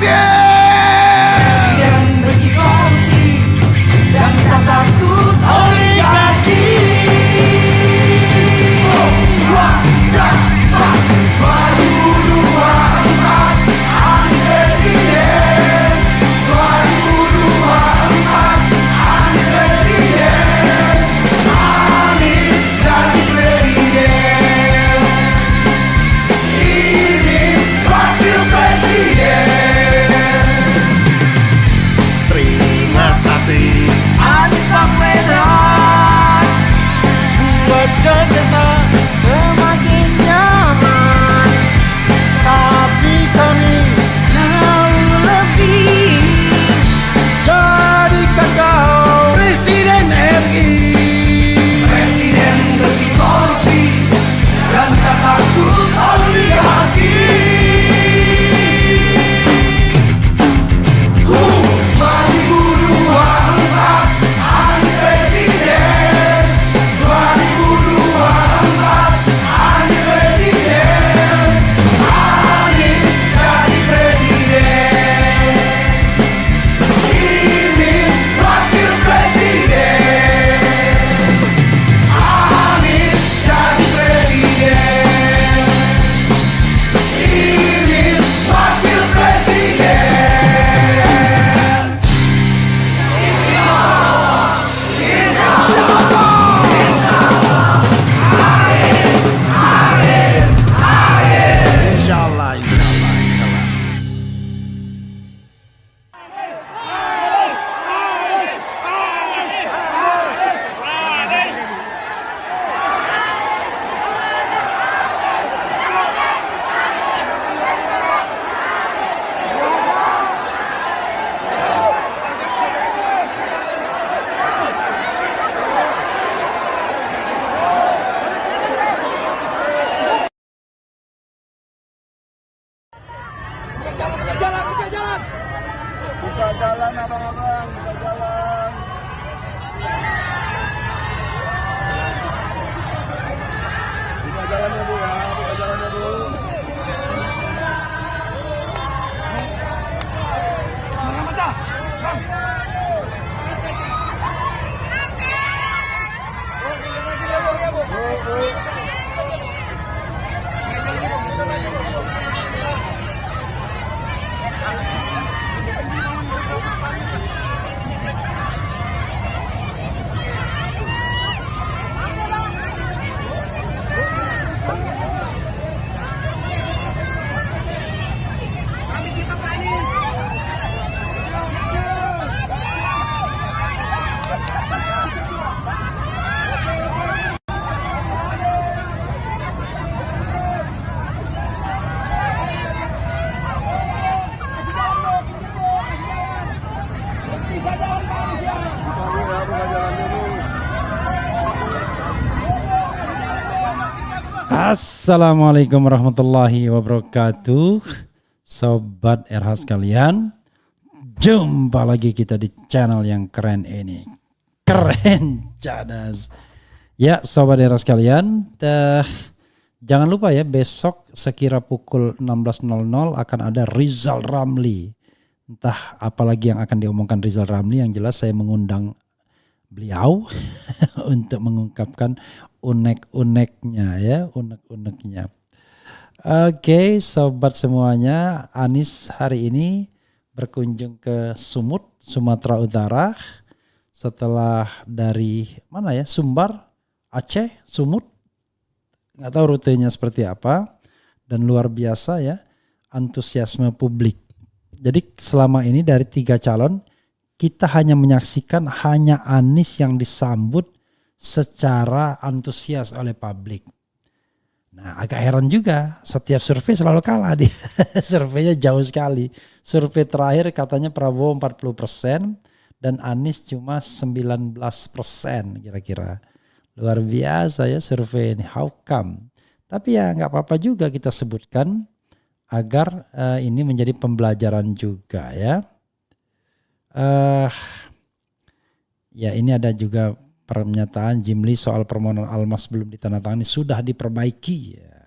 Presiden benci korupsi dan tak takut oligarki. 2024 Anies Presiden. 2024 Anies Presiden. Anies jadi presiden. Ini wakil presiden. Terima kasih Anies Baswedan. buat Jakarta, Semakin nyaman, tapi kami jauh lebih. jadikan kau Presiden RI. Presiden benci korupsi dan tak takut oligarki. 2024 Anies Presiden. 2024 Anies Presiden. Anies jadi presiden. Ini wakil presiden. Anies jadi presiden. Ini wakil presiden. Insyaallah, insyaallah. Buka jalan abang-abang, buka jalan. Buka jalannya bu ya, buka jalannya bu. Assalamualaikum warahmatullahi wabarakatuh. Sobat RH sekalian, jumpa lagi kita di channel yang keren ini. Keren cadas. Ya Sobat RH sekalian, jangan lupa ya, besok sekira pukul 16.00 akan ada Rizal Ramli. Entah apalagi yang akan diomongkan Rizal Ramli, yang jelas saya mengundang beliau untuk mengungkapkan unek-uneknya ya, unek-uneknya. Oke, sobat semuanya, Anies hari ini berkunjung ke Sumut, Sumatera Utara, setelah dari mana ya, Sumbar, Aceh, Sumut, nggak tahu rutenya seperti apa, dan luar biasa ya antusiasme publik. Jadi selama ini dari 3 calon kita hanya menyaksikan hanya Anies yang disambut secara antusias oleh publik. Nah agak heran juga, setiap survei selalu kalah dia. Surveinya jauh sekali. Survei terakhir katanya Prabowo 40% dan Anies cuma 19% kira-kira. Luar biasa ya survei ini, how come? Tapi ya gak apa-apa juga kita sebutkan agar ini menjadi pembelajaran juga ya. Ya ini ada juga pernyataan Jimli soal permohonan Almas belum ditandatangani sudah diperbaiki ya.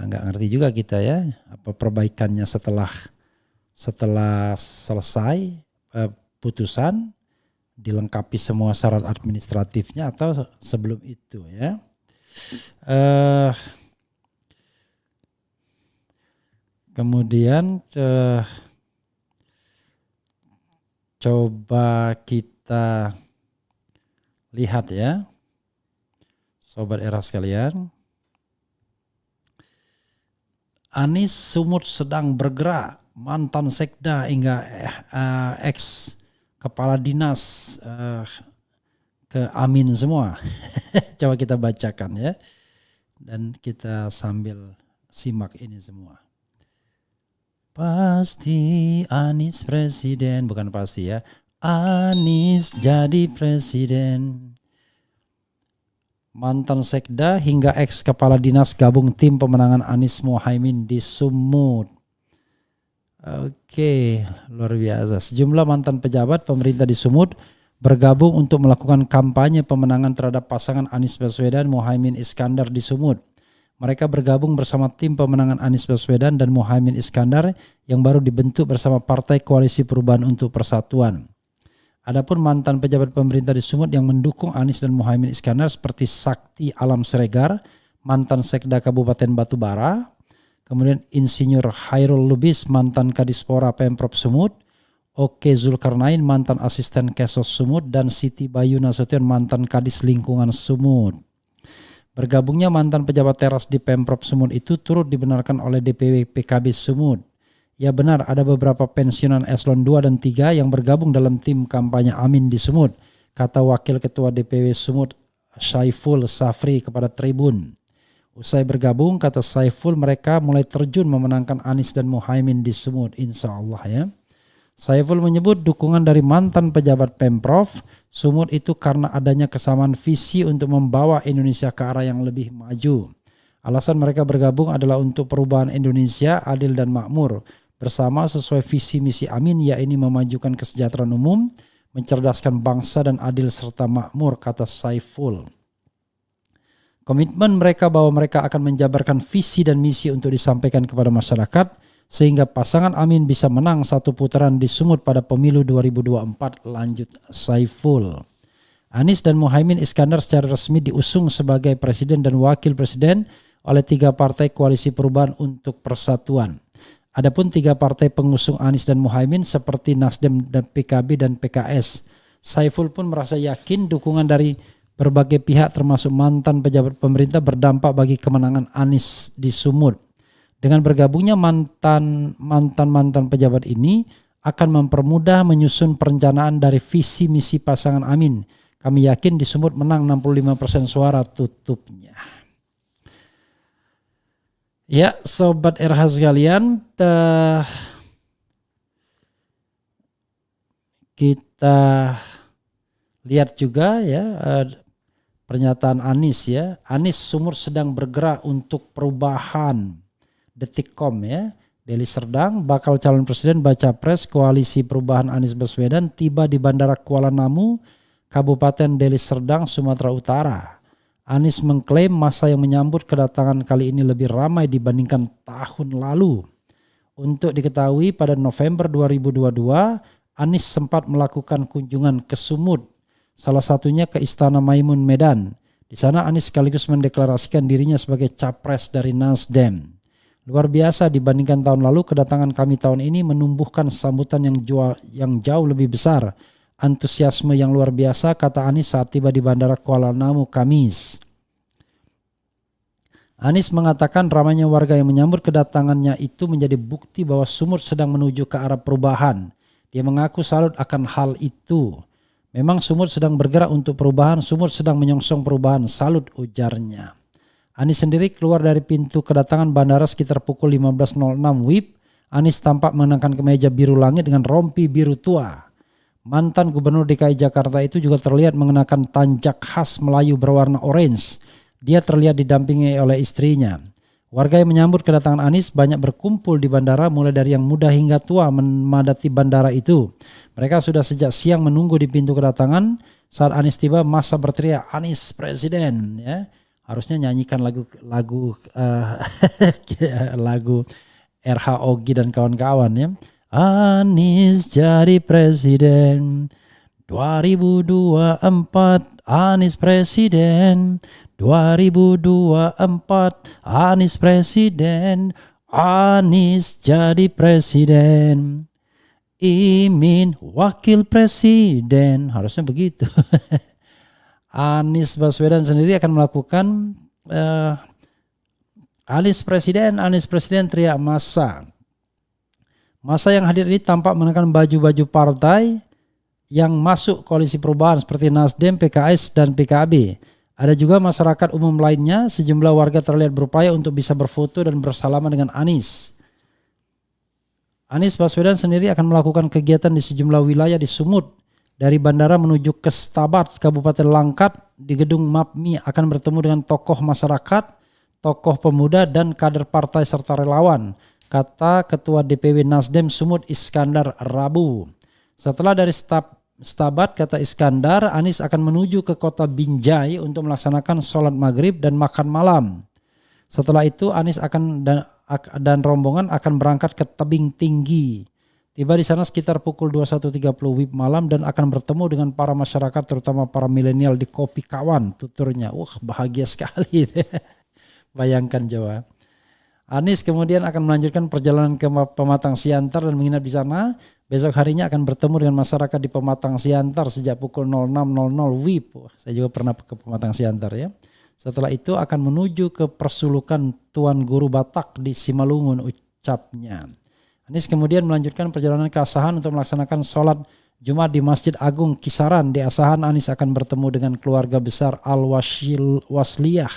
Nggak ngerti juga kita ya apa perbaikannya setelah Setelah selesai putusan, dilengkapi semua syarat administratifnya atau sebelum itu ya. Kemudian coba kita lihat ya, Sobat Era sekalian. Anies Sumut sedang bergerak, mantan sekda hingga ex kepala dinas ke Amin semua. Coba kita bacakan ya. Dan kita sambil simak ini semua. Pasti Anies presiden, bukan pasti ya. Anies jadi presiden. Mantan sekda hingga ex kepala dinas gabung tim pemenangan Anies Muhaimin di Sumut. Oke, luar biasa. Sejumlah mantan pejabat pemerintah di Sumut bergabung untuk melakukan kampanye pemenangan terhadap pasangan Anies Baswedan Muhaimin Iskandar di Sumut. Mereka bergabung bersama tim pemenangan Anies Baswedan dan Muhaimin Iskandar yang baru dibentuk bersama Partai Koalisi Perubahan untuk Persatuan. Adapun mantan pejabat pemerintah di Sumut yang mendukung Anies dan Muhaimin Iskandar seperti Sakti Alam Siregar, mantan sekda Kabupaten Batubara, kemudian Insinyur Hairul Lubis, mantan Kadispora Pemprov Sumut, Oke Zulkarnain, mantan asisten Kesos Sumut, dan Siti Bayu Nasution, mantan Kadis Lingkungan Sumut. Bergabungnya mantan pejabat teras di Pemprov Sumut itu turut dibenarkan oleh DPW PKB Sumut. Ya benar, ada beberapa pensiunan eselon 2 dan 3 yang bergabung dalam tim kampanye Amin di Sumut, kata Wakil Ketua DPW Sumut Saiful Safri kepada Tribun. Usai bergabung, kata Saiful, mereka mulai terjun memenangkan Anies dan Muhaimin di Sumut, insya Allah ya. Saiful menyebut dukungan dari mantan pejabat Pemprov Sumut itu karena adanya kesamaan visi untuk membawa Indonesia ke arah yang lebih maju. Alasan mereka bergabung adalah untuk perubahan Indonesia adil dan makmur, bersama sesuai visi misi Amin, yakni memajukan kesejahteraan umum, mencerdaskan bangsa dan adil serta makmur, kata Saiful. Komitmen mereka bahwa mereka akan menjabarkan visi dan misi untuk disampaikan kepada masyarakat, sehingga pasangan Amin bisa menang satu putaran di Sumut pada pemilu 2024, lanjut Saiful. Anies dan Muhaimin Iskandar secara resmi diusung sebagai presiden dan wakil presiden oleh 3 partai Koalisi Perubahan untuk Persatuan. Adapun 3 partai pengusung Anies dan Muhaimin seperti Nasdem dan PKB dan PKS. Saiful pun merasa yakin dukungan dari berbagai pihak termasuk mantan pejabat pemerintah berdampak bagi kemenangan Anies di Sumut. Dengan bergabungnya mantan pejabat ini akan mempermudah menyusun perencanaan dari visi misi pasangan Amin. Kami yakin di Sumut menang 65% suara tutupnya. Ya, Sobat RH sekalian, kita lihat juga ya pernyataan Anies ya. Anies Sumut sedang bergerak untuk perubahan. Detikcom ya. Deli Serdang, bakal calon presiden baca pres Koalisi Perubahan Anies Baswedan tiba di Bandara Kuala Namu, Kabupaten Deli Serdang, Sumatera Utara. Anies mengklaim masa yang menyambut kedatangan kali ini lebih ramai dibandingkan tahun lalu. Untuk diketahui pada November 2022, Anies sempat melakukan kunjungan ke Sumut, salah satunya ke Istana Maimun Medan. Di sana Anies sekaligus mendeklarasikan dirinya sebagai capres dari Nasdem. Luar biasa dibandingkan tahun lalu, kedatangan kami tahun ini menumbuhkan sambutan yang jauh lebih besar. Antusiasme yang luar biasa, kata Anies saat tiba di Bandara Kuala Namu Kamis. Anies mengatakan ramainya warga yang menyambut kedatangannya itu menjadi bukti bahwa Sumut sedang menuju ke arah perubahan. Dia mengaku salut akan hal itu. Memang Sumut sedang bergerak untuk perubahan, Sumut sedang menyongsong perubahan, salut, ujarnya. Anies sendiri keluar dari pintu kedatangan bandara sekitar pukul 15.06 WIB. Anies tampak mengenakan kemeja biru langit dengan rompi biru tua. Mantan Gubernur DKI Jakarta itu juga terlihat mengenakan tanjak khas Melayu berwarna orange. Dia terlihat didampingi oleh istrinya. Warga yang menyambut kedatangan Anies banyak berkumpul di bandara, mulai dari yang muda hingga tua memadati bandara itu. Mereka sudah sejak siang menunggu di pintu kedatangan. Saat Anies tiba, massa berteriak Anies Presiden. Ya, harusnya nyanyikan lagu RH Ogi dan kawan-kawan ya. Anies jadi presiden 2024, Anies presiden 2024, Anies presiden, Anies jadi presiden, Imin wakil presiden, harusnya begitu. Anies Baswedan sendiri akan melakukan Anies presiden teriak massa. Massa yang hadir ini tampak mengenakan baju-baju partai yang masuk koalisi perubahan seperti Nasdem, PKS, dan PKB. Ada juga masyarakat umum lainnya, sejumlah warga terlihat berupaya untuk bisa berfoto dan bersalaman dengan Anies. Anies Baswedan sendiri akan melakukan kegiatan di sejumlah wilayah di Sumut. Dari bandara menuju ke Stabat, Kabupaten Langkat, di gedung MAPMI akan bertemu dengan tokoh masyarakat, tokoh pemuda, dan kader partai serta relawan, kata Ketua DPW Nasdem Sumut Iskandar Rabu. Setelah dari Stabat, kata Iskandar, Anies akan menuju ke kota Binjai untuk melaksanakan sholat maghrib dan makan malam. Setelah itu Anies dan rombongan akan berangkat ke Tebing Tinggi. Tiba di sana sekitar pukul 21.30 WIB malam dan akan bertemu dengan para masyarakat terutama para milenial di Kopi Kawan, tuturnya. Wah, bahagia sekali. Bayangkan Jawa. Anies kemudian akan melanjutkan perjalanan ke Pematang Siantar dan menginap di sana. Besok harinya akan bertemu dengan masyarakat di Pematang Siantar sejak pukul 06.00 WIB. Wah, saya juga pernah ke Pematang Siantar ya. Setelah itu akan menuju ke Persulukan Tuan Guru Batak di Simalungun, ucapnya. Anies kemudian melanjutkan perjalanan ke Asahan untuk melaksanakan sholat Jumat di Masjid Agung Kisaran. Di Asahan Anies akan bertemu dengan keluarga besar Al-Wasliyah.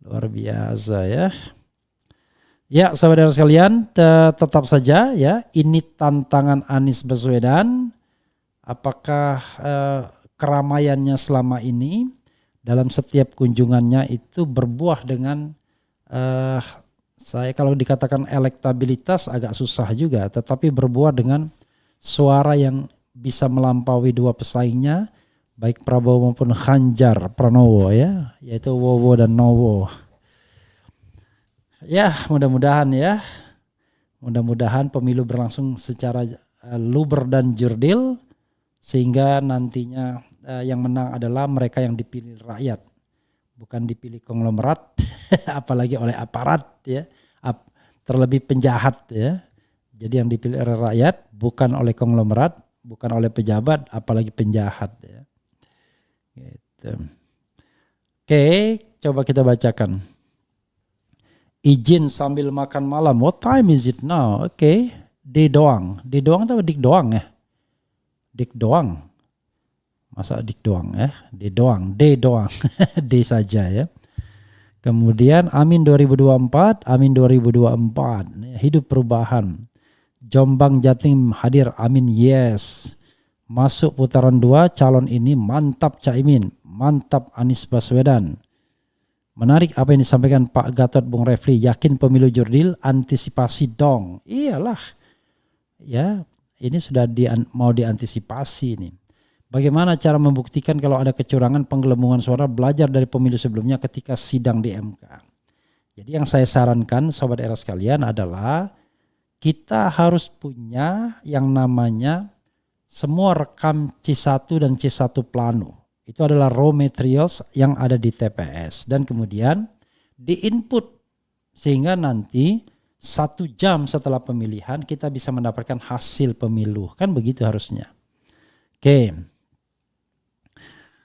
Luar biasa ya. Ya saudara sekalian, tetap saja ya, ini tantangan Anies Baswedan. Apakah keramaiannya selama ini dalam setiap kunjungannya itu berbuah dengan saya kalau dikatakan elektabilitas agak susah juga, tetapi berbuah dengan suara yang bisa melampaui dua pesaingnya, baik Prabowo maupun Ganjar Pranowo ya, yaitu Wowo dan Nowo. Ya, mudah-mudahan pemilu berlangsung secara luber dan jurdil sehingga nantinya yang menang adalah mereka yang dipilih rakyat, bukan dipilih konglomerat, apalagi oleh aparat ya, terlebih penjahat ya. Jadi yang dipilih oleh rakyat bukan oleh konglomerat, bukan oleh pejabat, apalagi penjahat ya. Gitu. Oke, coba kita bacakan. Izin sambil makan malam. What time is it now? Oke, D doang. D doang atau Dik doang ya? Dik doang. Masa Dik doang ya? D doang. D saja ya. Kemudian Amin 2024, Amin 2024. Hidup perubahan. Jombang Jatim hadir, Amin yes. Masuk putaran 2, calon ini mantap Caimin, mantap Anies Baswedan. Menarik apa yang disampaikan Pak Gatot Bung Refli, yakin pemilu jurdil, antisipasi dong. Iyalah. Ya, ini sudah mau diantisipasi nih. Bagaimana cara membuktikan kalau ada kecurangan penggelembungan suara, belajar dari pemilu sebelumnya ketika sidang di MK. Jadi yang saya sarankan Sobat Era sekalian adalah kita harus punya yang namanya semua rekam C1 dan C1 plano. Itu adalah raw materials yang ada di TPS. Dan kemudian di-input sehingga nanti 1 jam setelah pemilihan kita bisa mendapatkan hasil pemilu. Kan begitu harusnya. Oke.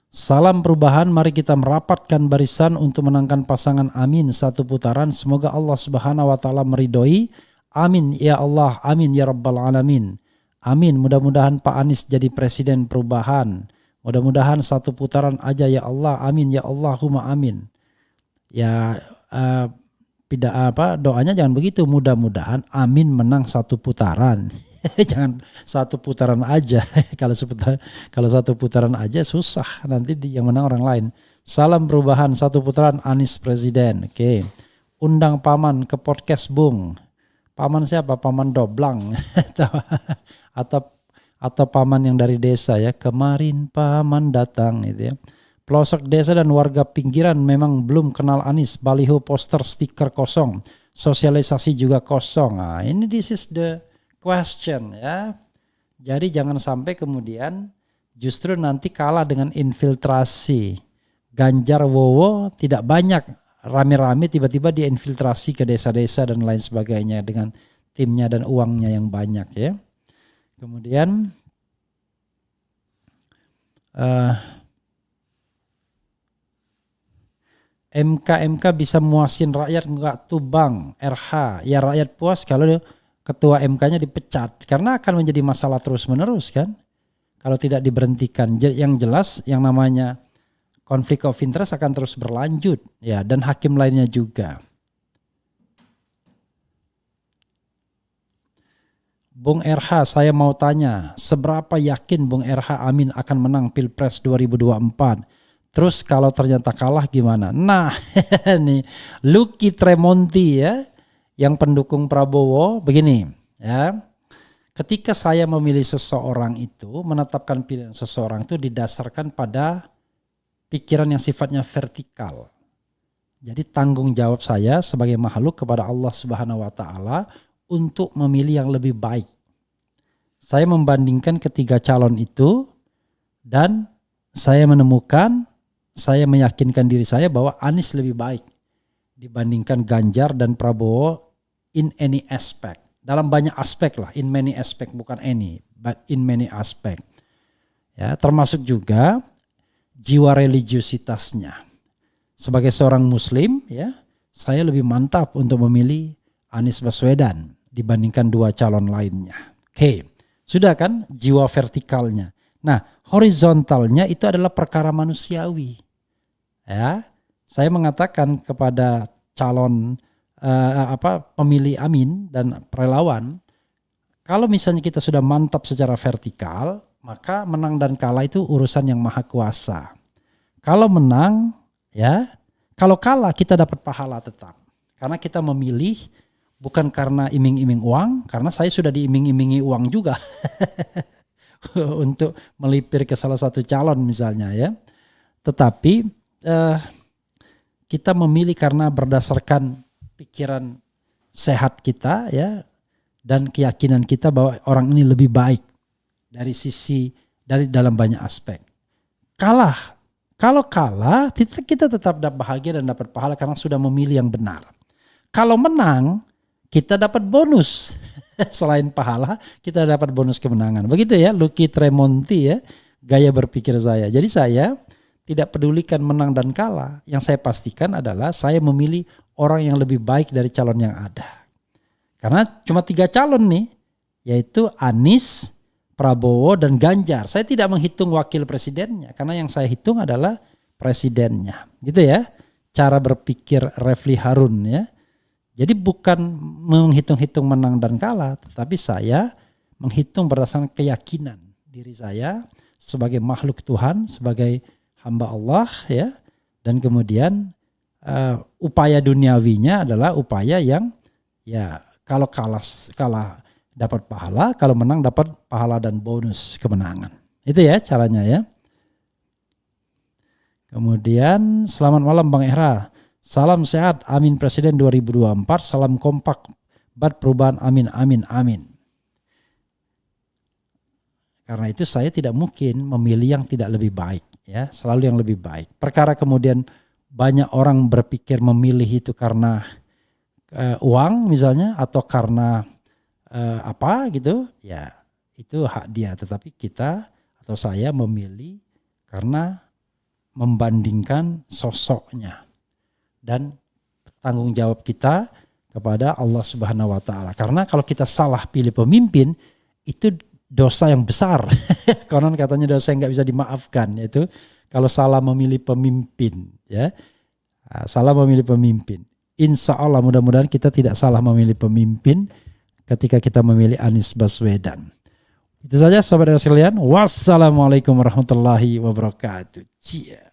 Salam perubahan, mari kita merapatkan barisan untuk menangkan pasangan Amin 1 putaran. Semoga Allah Subhanahu wa taala meridhoi. Amin ya Allah, amin ya rabbal alamin. Amin, mudah-mudahan Pak Anies jadi presiden perubahan. Mudah-mudahan 1 putaran aja ya Allah, amin ya Allahumma amin. Ya doanya jangan begitu, mudah-mudahan amin menang 1 putaran. Jangan 1 putaran aja. Kalau 1 putaran aja susah, nanti yang menang orang lain. Salam perubahan 1 putaran Anies presiden. Oke. Undang paman ke podcast Bung. Paman siapa? Paman Doblang atau paman yang dari desa ya. Kemarin paman datang gitu ya. Pelosok desa dan warga pinggiran memang belum kenal Anies. Baliho, poster, stiker kosong. Sosialisasi juga kosong. Nah, ini this is the question ya. Jadi jangan sampai kemudian justru nanti kalah dengan infiltrasi. Ganjar Wowo tidak banyak, rame-rame tiba-tiba dia infiltrasi ke desa-desa dan lain sebagainya dengan timnya dan uangnya yang banyak ya. Kemudian MK bisa muasin rakyat enggak tuh Bang RH? Ya rakyat puas kalau ketua MK-nya dipecat karena akan menjadi masalah terus-menerus kan. Kalau tidak diberhentikan, yang jelas yang namanya konflik of interest akan terus berlanjut ya, dan hakim lainnya juga. Bung RH, saya mau tanya, seberapa yakin Bung RH Amin akan menang Pilpres 2024? Terus kalau ternyata kalah gimana? Nah, nih Lucky Tremonti ya, yang pendukung Prabowo begini ya. Ketika saya memilih seseorang itu, menetapkan pilihan seseorang itu didasarkan pada pikiran yang sifatnya vertikal. Jadi tanggung jawab saya sebagai makhluk kepada Allah Subhanahu wa taala untuk memilih yang lebih baik. Saya membandingkan ketiga calon itu dan saya menemukan, saya meyakinkan diri saya bahwa Anies lebih baik dibandingkan Ganjar dan Prabowo in any aspect. Dalam banyak aspek lah, in many aspect, bukan any, but in many aspect. Ya, termasuk juga jiwa religiusitasnya. Sebagai seorang muslim ya, saya lebih mantap untuk memilih Anies Baswedan dibandingkan dua calon lainnya. Oke, sudah kan jiwa vertikalnya. Nah, horizontalnya itu adalah perkara manusiawi. Ya, saya mengatakan kepada calon pemilih Amin dan relawan, kalau misalnya kita sudah mantap secara vertikal, maka menang dan kalah itu urusan yang maha kuasa. Kalau menang ya, kalau kalah kita dapat pahala tetap. Karena kita memilih bukan karena iming-iming uang, karena saya sudah diiming-imingi uang juga untuk melipir ke salah satu calon misalnya ya. Tetapi kita memilih karena berdasarkan pikiran sehat kita ya, dan keyakinan kita bahwa orang ini lebih baik dari dalam banyak aspek. Kalau kalah kita tetap dapat bahagia dan dapat pahala karena sudah memilih yang benar. Kalau menang kita dapat bonus. Selain pahala kita dapat bonus kemenangan. Begitu ya Lucky Tremonti ya gaya berpikir saya. Jadi saya tidak pedulikan menang dan kalah. Yang saya pastikan adalah saya memilih orang yang lebih baik dari calon yang ada. Karena cuma 3 calon nih, yaitu Anies, Prabowo, dan Ganjar. Saya tidak menghitung wakil presidennya, karena yang saya hitung adalah presidennya. Gitu ya, cara berpikir Refli Harun ya. Jadi bukan menghitung-hitung menang dan kalah, tetapi saya menghitung berdasarkan keyakinan diri saya sebagai makhluk Tuhan, sebagai hamba Allah ya, dan kemudian upaya duniawinya adalah upaya yang ya kalau kalah dapat pahala, kalau menang dapat pahala dan bonus kemenangan. Itu ya caranya ya. Kemudian selamat malam Bang Ehra. Salam sehat, amin Presiden 2024, salam kompak, bat perubahan, amin, amin, amin. Karena itu saya tidak mungkin memilih yang tidak lebih baik. Ya, selalu yang lebih baik. Perkara kemudian banyak orang berpikir memilih itu karena uang misalnya atau karena apa gitu, ya itu hak dia. Tetapi kita atau saya memilih karena membandingkan sosoknya dan tanggung jawab kita kepada Allah Subhanahu wa taala. Karena kalau kita salah pilih pemimpin itu dosa yang besar. Konon katanya dosa yang nggak bisa dimaafkan, yaitu kalau salah memilih pemimpin ya. Salah memilih pemimpin. Insya Allah mudah-mudahan kita tidak salah memilih pemimpin ketika kita memilih Anies Baswedan. Itu saja sahabat sekalian. Wassalamualaikum warahmatullahi wabarakatuh. Cia.